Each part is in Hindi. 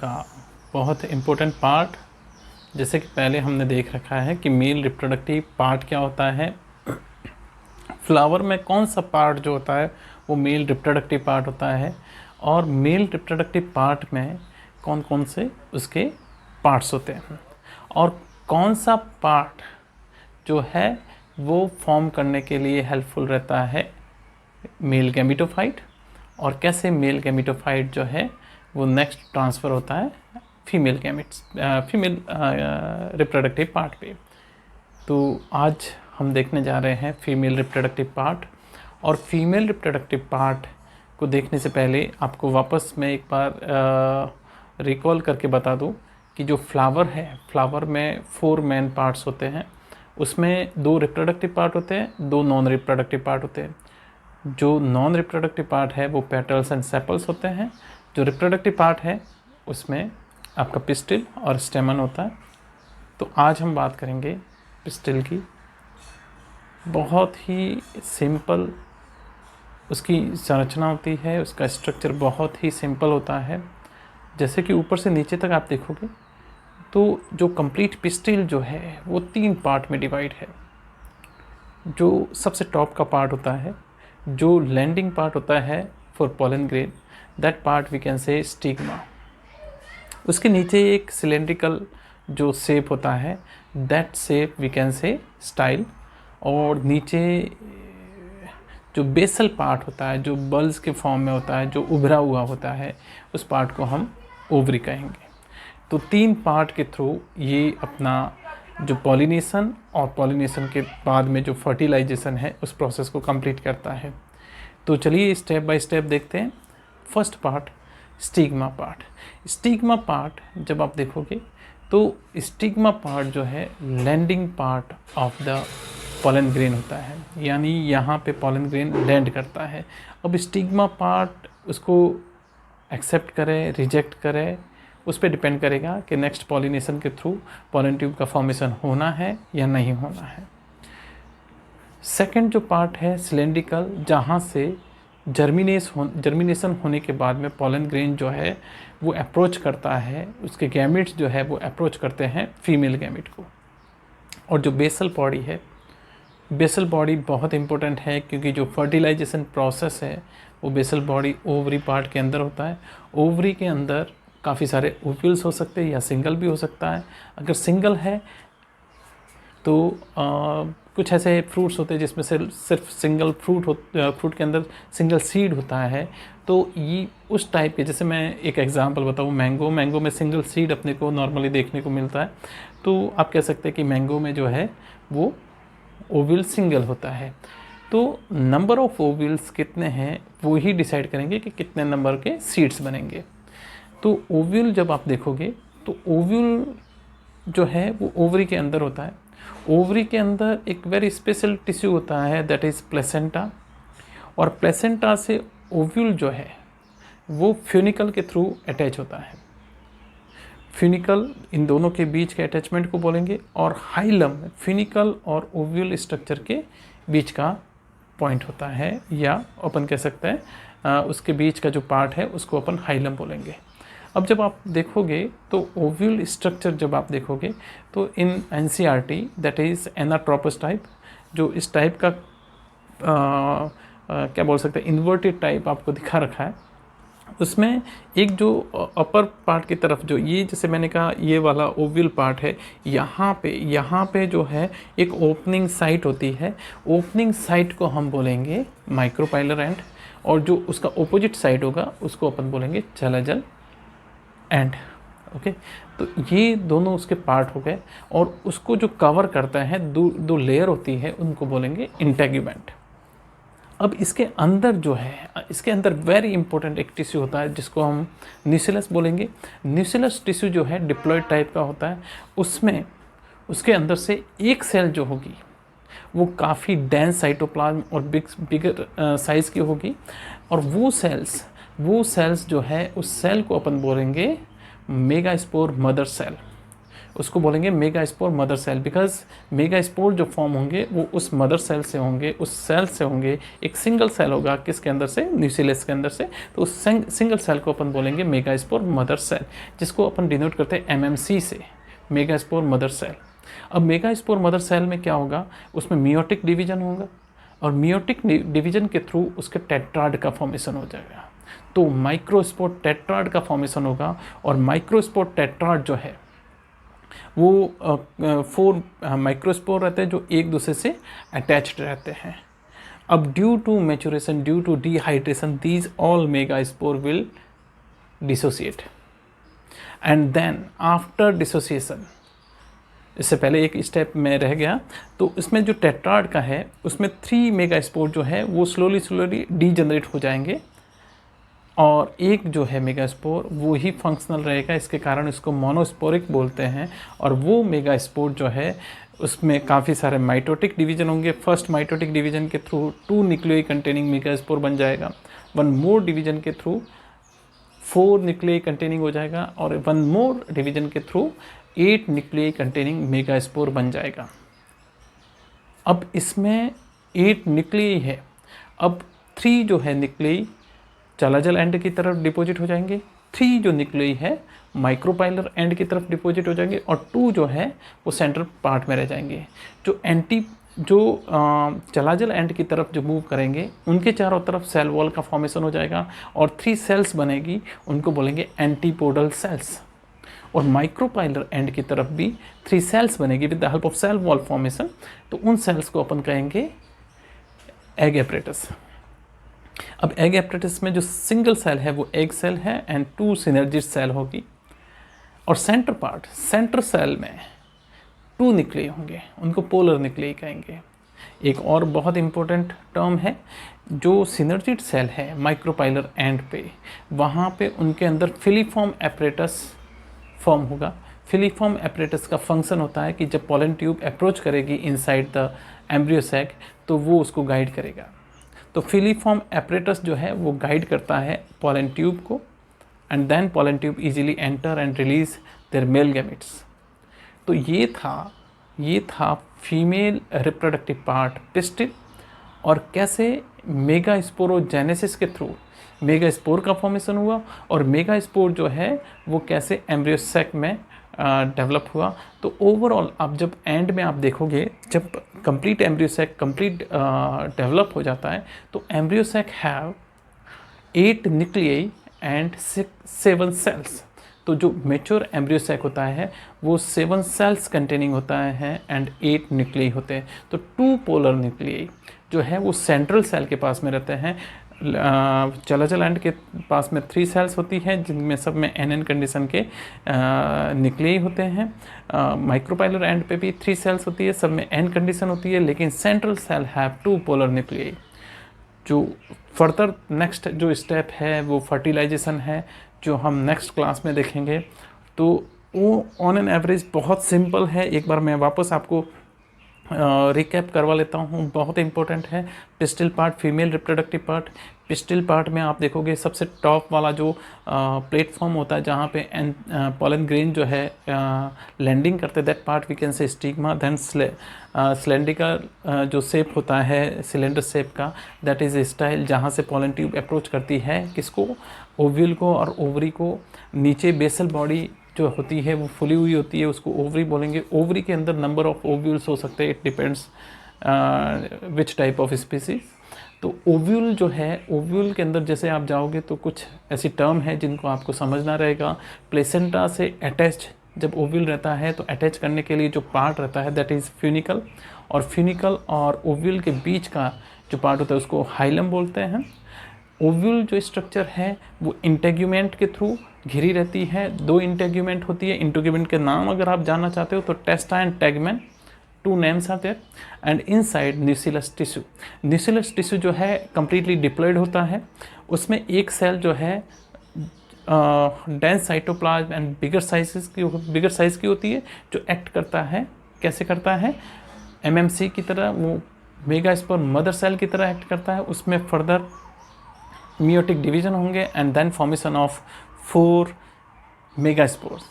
का बहुत इम्पोर्टेंट पार्ट। जैसे कि पहले हमने देख रखा है कि मेल रिप्रोडक्टिव पार्ट क्या होता है, फ्लावर में कौन सा पार्ट जो होता है वो मेल रिप्रोडक्टिव पार्ट होता है, और मेल रिप्रोडक्टिव पार्ट में कौन कौन से उसके पार्ट्स होते हैं, और कौन सा पार्ट जो है वो फॉर्म करने के लिए हेल्पफुल रहता है मेल गैमेटोफाइट, और कैसे मेल गैमेटोफाइट जो है वो नेक्स्ट ट्रांसफ़र होता है फीमेल रिप्रोडक्टिव पार्ट पे। तो आज हम देखने जा रहे हैं फीमेल रिप्रोडक्टिव पार्ट। और फीमेल रिप्रोडक्टिव पार्ट को देखने से पहले आपको वापस मैं एक बार रिकॉल करके बता दूं कि जो फ्लावर है, फ्लावर में 4 मेन पार्ट्स होते हैं। उसमें 2 रिप्रोडक्टिव पार्ट होते हैं, 2 नॉन रिप्रोडक्टिव पार्ट होते हैं। जो नॉन रिप्रोडक्टिव पार्ट है वो पेटल्स एंड सेपल्स होते हैं। जो रिप्रोडक्टिव पार्ट है उसमें आपका पिस्टिल और स्टेमन होता है। तो आज हम बात करेंगे पिस्टिल की। बहुत ही सिंपल उसकी संरचना होती है, उसका स्ट्रक्चर बहुत ही सिंपल होता है। जैसे कि ऊपर से नीचे तक आप देखोगे तो जो कंप्लीट पिस्टिल जो है वो 3 पार्ट में डिवाइड है। जो सबसे टॉप का पार्ट होता है, जो लैंडिंग पार्ट होता है for pollen grain, that part we can say stigma. उसके नीचे एक सिलेंड्रिकल जो शेप होता है, that shape we can say style. और नीचे जो बेसल पार्ट होता है, जो बल्स के फॉर्म में होता है, जो उभरा हुआ होता है, उस पार्ट को हम ओवरी कहेंगे। तो 3 पार्ट के थ्रू ये अपना जो पॉलिनेशन और पॉलिनेशन के बाद में जो फर्टिलाइजेशन है उस प्रोसेस को कंप्लीट करता है। तो चलिए स्टेप बाय स्टेप देखते हैं। First part stigma part. Stigma part जब आप देखोगे तो स्टिग्मा पार्ट जो है landing part of the pollen grain होता है, यानी यहाँ पे पोलन ग्रेन लैंड करता है। अब स्टिग्मा पार्ट उसको एक्सेप्ट करे, रिजेक्ट करे, उस पर डिपेंड करेगा कि नेक्स्ट पॉलिनेशन के थ्रू पोलन ट्यूब का फॉर्मेशन होना है या नहीं होना है। सेकंड जो पार्ट है सिलेंड्रिकल, जहाँ से जर्मिनेशन होने के बाद में पोलन ग्रेन जो है वो अप्रोच करता है, उसके गैमेट्स जो है वो अप्रोच करते हैं फीमेल गैमेट को। और जो बेसल बॉडी है, बेसल बॉडी बहुत इंपॉर्टेंट है क्योंकि जो फर्टिलाइजेशन प्रोसेस है वो बेसल बॉडी ओवरी पार्ट के अंदर होता है। ओवरी के अंदर काफ़ी सारे ओव्यूल्स हो सकते हैं या सिंगल भी हो सकता है। अगर सिंगल है तो कुछ ऐसे फ्रूट्स होते हैं जिसमें से सिर्फ सिंगल फ्रूट के अंदर सिंगल सीड होता है। तो ये उस टाइप के, जैसे मैं एक एग्जांपल बताऊँ, मैंगो में सिंगल सीड अपने को नॉर्मली देखने को मिलता है। तो आप कह सकते हैं कि मैंगो में जो है वो ओव्यूल सिंगल होता है। तो नंबर ऑफ ओव्यूल्स कितने हैं वो ही डिसाइड करेंगे कि कितने नंबर के सीड्स बनेंगे। तो ओव्यूल जब आप देखोगे तो ओव्यूल जो है वो ओवरी के अंदर होता है। ओवरी के अंदर एक वेरी स्पेशल टिश्यू होता है, दैट इज़ प्लेसेंटा। और प्लेसेंटा से ओव्यूल जो है वो फ्यूनिकल के थ्रू अटैच होता है। फ्यूनिकल इन दोनों के बीच के अटैचमेंट को बोलेंगे, और हाइलम फ्यूनिकल और ओव्यूल स्ट्रक्चर के बीच का पॉइंट होता है, या अपन कह सकते हैं उसके बीच का जो पार्ट है उसको अपन हाइलम बोलेंगे। अब जब आप देखोगे तो ओव्यूल स्ट्रक्चर जब आप देखोगे तो in NCERT, that is anatropous type, जो इस टाइप का क्या बोल सकते हैं इन्वर्टेड टाइप आपको दिखा रखा है। उसमें एक जो अपर पार्ट की तरफ जो ये, जैसे मैंने कहा ये वाला ओव्यूल पार्ट है, यहाँ पे जो है एक ओपनिंग साइट होती है। ओपनिंग साइट को हम बोलेंगे माइक्रोपाइलर एंड, और जो उसका ओपोजिट साइड होगा उसको अपन बोलेंगे चलाजल एंड। ओके, तो ये दोनों उसके पार्ट हो गए, और उसको जो कवर करता है दो लेयर होती है उनको बोलेंगे इंटेग्यूमेंट। अब इसके अंदर जो है, इसके अंदर वेरी इंपॉर्टेंट एक टिश्यू होता है जिसको हम न्यूसिलस बोलेंगे। न्यूसिलस टिश्यू जो है डिप्लॉयड टाइप का होता है। उसमें उसके अंदर से एक सेल जो होगी वो काफ़ी डेंस साइटोप्लाज्म और बिगर साइज़ की होगी, और वो सेल्स जो है उस सेल को अपन बोलेंगे मेगास्पोर मदर सेल। उसको बोलेंगे megaspore mother cell, because megaspore जो फॉर्म होंगे वो उस मदर सेल से होंगे, उस सेल से होंगे। एक सिंगल सेल होगा किसके अंदर से, न्यूक्लियस के अंदर से, तो उस सिंगल सेल को अपन बोलेंगे मेगास्पोर मदर सेल, जिसको अपन डिनोट करते हैं एमएमसी से, मेगास्पोर मदर सेल। अब मेगास्पोर मदर सेल में क्या होगा, उसमें मियोटिक डिवीजन होगा और मियोटिक डिवीजन के थ्रू उसके टेट्राड का फॉर्मेशन हो जाएगा। तो माइक्रोस्पोर टेट्राड का फॉर्मेशन होगा और माइक्रोस्पोर टेट्राड जो है वो 4 माइक्रोस्पोर रहते हैं जो एक दूसरे से अटैच्ड रहते हैं। अब due to maturation, due to dehydration, these all megaspore will dissociate and then after dissociation, इससे पहले एक स्टेप में रह गया, तो इसमें जो टेट्राड का है उसमें 3 मेगास्पोर जो है वो स्लोली डीजनरेट हो जाएंगे और एक जो है मेगास्पोर वो ही फंक्शनल रहेगा। इसके कारण इसको मोनोस्पोरिक बोलते हैं। और वो मेगास्पोर जो है उसमें काफ़ी सारे माइटोटिक डिवीजन होंगे। फर्स्ट माइटोटिक डिवीजन के थ्रू 2 न्यूक्लियाई कंटेनिंग मेगास्पोर बन जाएगा, 1 मोर डिवीजन के थ्रू 4 न्यूक्लियाई कंटेनिंग हो जाएगा और 1 मोर डिवीजन के थ्रू 8 न्यूक्लियाई कंटेनिंग मेगास्पोर बन जाएगा। अब इसमें 8 न्यूक्लियाई है, अब 3 जो है न्यूक्लियाई चलाजल एंड की तरफ डिपॉजिट हो जाएंगे, 3 जो न्यूक्लियाई है माइक्रोपाइलर एंड की तरफ डिपॉजिट हो जाएंगे और 2 जो है वो सेंट्रल पार्ट में रह जाएंगे। जो चलाजल एंड की तरफ जो मूव करेंगे उनके चारों तरफ सेल वॉल का फॉर्मेशन हो जाएगा और 3 सेल्स बनेगी, उनको बोलेंगे एंटीपोडल सेल्स। और माइक्रोपाइलर एंड की तरफ भी 3 सेल्स बनेगी with the help of cell wall formation, तो उन सेल्स को अपन कहेंगे एग एपरेटस। अब एग एपरेटस में जो सिंगल सेल है वो एग सेल है एंड 2 सिनर्जिड सेल होगी। और सेंटर पार्ट, सेंटर सेल में 2 न्यूक्लियाई होंगे, उनको पोलर न्यूक्लियाई कहेंगे। एक और बहुत इंपॉर्टेंट टर्म है, जो सिनर्जिड सेल है माइक्रोपाइलर एंड पे, वहाँ पे उनके अंदर फिलीफॉर्म एपरेटस फॉर्म होगा। फिलीफॉर्म एपरेटस का फंक्शन होता है कि जब पॉलन ट्यूब अप्रोच करेगी इनसाइड द एम्ब्रियो सैक तो वो उसको गाइड करेगा। तो फिलीफॉर्म एपरेटस जो है वो गाइड करता है पॉलन ट्यूब को and then pollen tube easily enter and release their male gametes. तो ये था फीमेल रिप्रोडक्टिव पार्ट पिस्टिल, और कैसे मेगास्पोरोजेनेसिस के थ्रू मेगास्पोर का फॉर्मेशन हुआ और मेगास्पोर जो है वो कैसे एम्ब्रियो सैक में डेवलप हुआ। तो ओवरऑल आप जब एंड में आप देखोगे, जब complete embryo sac complete develop हो जाता है तो embryo sac have 8 nuclei and 7 cells. तो जो मेच्योर एम्ब्रियो सैक होता है वो 7 सेल्स कंटेनिंग होता है एंड 8 न्यूक्लियाई होते हैं। तो 2 पोलर न्यूक्लियाई जो है वो सेंट्रल सेल के पास में रहते हैं। चलाजल एंड के पास में 3 सेल्स होती है जिनमें सब में एन कंडीशन के न्यूक्लियाई होते हैं। माइक्रोपाइलर एंड पे भी 3 सेल्स होती है, सब में एन कंडीशन होती है, लेकिन central cell have 2 polar nuclei. जो फर्दर नेक्स्ट जो स्टेप है वो फर्टिलाइजेशन है, जो हम नेक्स्ट क्लास में देखेंगे। तो वो ऑन एन एवरेज बहुत सिंपल है। एक बार मैं वापस आपको रिकैप करवा लेता हूँ, बहुत इंपॉर्टेंट है। Pistil part, female reproductive part. Pistil part में आप देखोगे सबसे टॉप वाला जो प्लेटफॉर्म होता है जहाँ पे पॉलन ग्रेन जो है लैंडिंग करते, that part we can say stigma. Then cylindrical जो शेप होता है सिलेंडर शेप का, दैट इज़ स्टाइल जहाँ से पॉलन ट्यूब अप्रोच करती है किसको, ओव्यूल को और ओवरी को। नीचे बेसल बॉडी जो होती है वो फुली हुई होती है, उसको ओवरी बोलेंगे। ओवरी के अंदर नंबर ऑफ ओव्यूल्स हो सकते हैं, it depends which type of species. तो ओव्यूल जो है, ओव्यूल के अंदर जैसे आप जाओगे तो कुछ ऐसी टर्म है जिनको आपको समझना रहेगा। प्लेसेंटा से अटैच जब ओव्यूल रहता है तो अटैच करने के लिए जो पार्ट रहता है दैट इज़ फ्यूनिकल, और फ्यूनिकल और ओव्यूल के बीच का जो पार्ट होता है उसको हाइलम बोलते हैं। ओव्यूल जो स्ट्रक्चर है वो इंटेग्यूमेंट के थ्रू घिरी रहती है। 2 इंटेग्यूमेंट होती है। इंटेग्यूमेंट के नाम अगर आप जानना चाहते हो तो टेस्टा एंड टेगमेन, 2 नेम्स आते हैं। एंड इनसाइड न्यूसिलस टिश्यू, न्यूसिलस टिश्यू जो है कंप्लीटली डिप्लॉयड होता है। उसमें एक सेल जो है dense cytoplasm and bigger size की होती है, जो एक्ट करता है, कैसे करता है, एमएमसी की तरह, वो मेगास्पोर मदर सेल की तरह एक्ट करता है। उसमें फर्दर मियोटिक डिवीजन होंगे and then formation of 4 megaspores.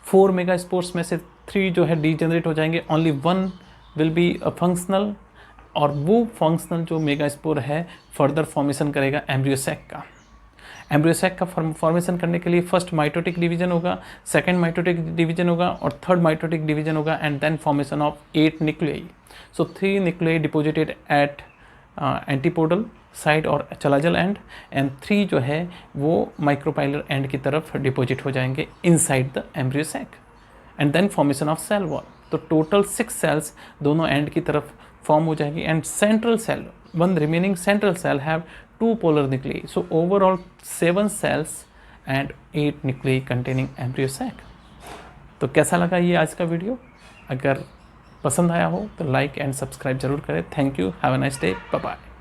4 megaspores में से 3 जो है डीजेनरेट हो जाएंगे, ओनली 1 विल बी फंक्शनल, और वो फंक्शनल जो मेगास्पोर है फर्दर फॉर्मेशन करेगा एम्ब्रियोसैक का। एम्ब्रियोसैक का फॉर्मेशन करने के लिए फर्स्ट माइटोटिक डिवीजन होगा, सेकंड माइटोटिक डिवीजन होगा और थर्ड माइटोटिक डिवीजन होगा, and then formation of 8 nuclei. So 3 nuclei deposited at antipodal side और चलाजल एंड, एंड 3 जो है वो माइक्रोपाइलर एंड की तरफ डिपोजिट हो जाएंगे inside the embryo sac, and then formation of cell wall. तो टोटल 6 सेल्स दोनों एंड की तरफ फॉर्म हो जाएगी, and central cell, one remaining central cell have 2 polar nuclei. So overall 7 cells and 8 nuclei containing embryo sac. तो कैसा लगा ये आज का वीडियो? अगर पसंद आया हो तो लाइक एंड सब्सक्राइब जरूर करें। Thank you, have a nice day, bye bye.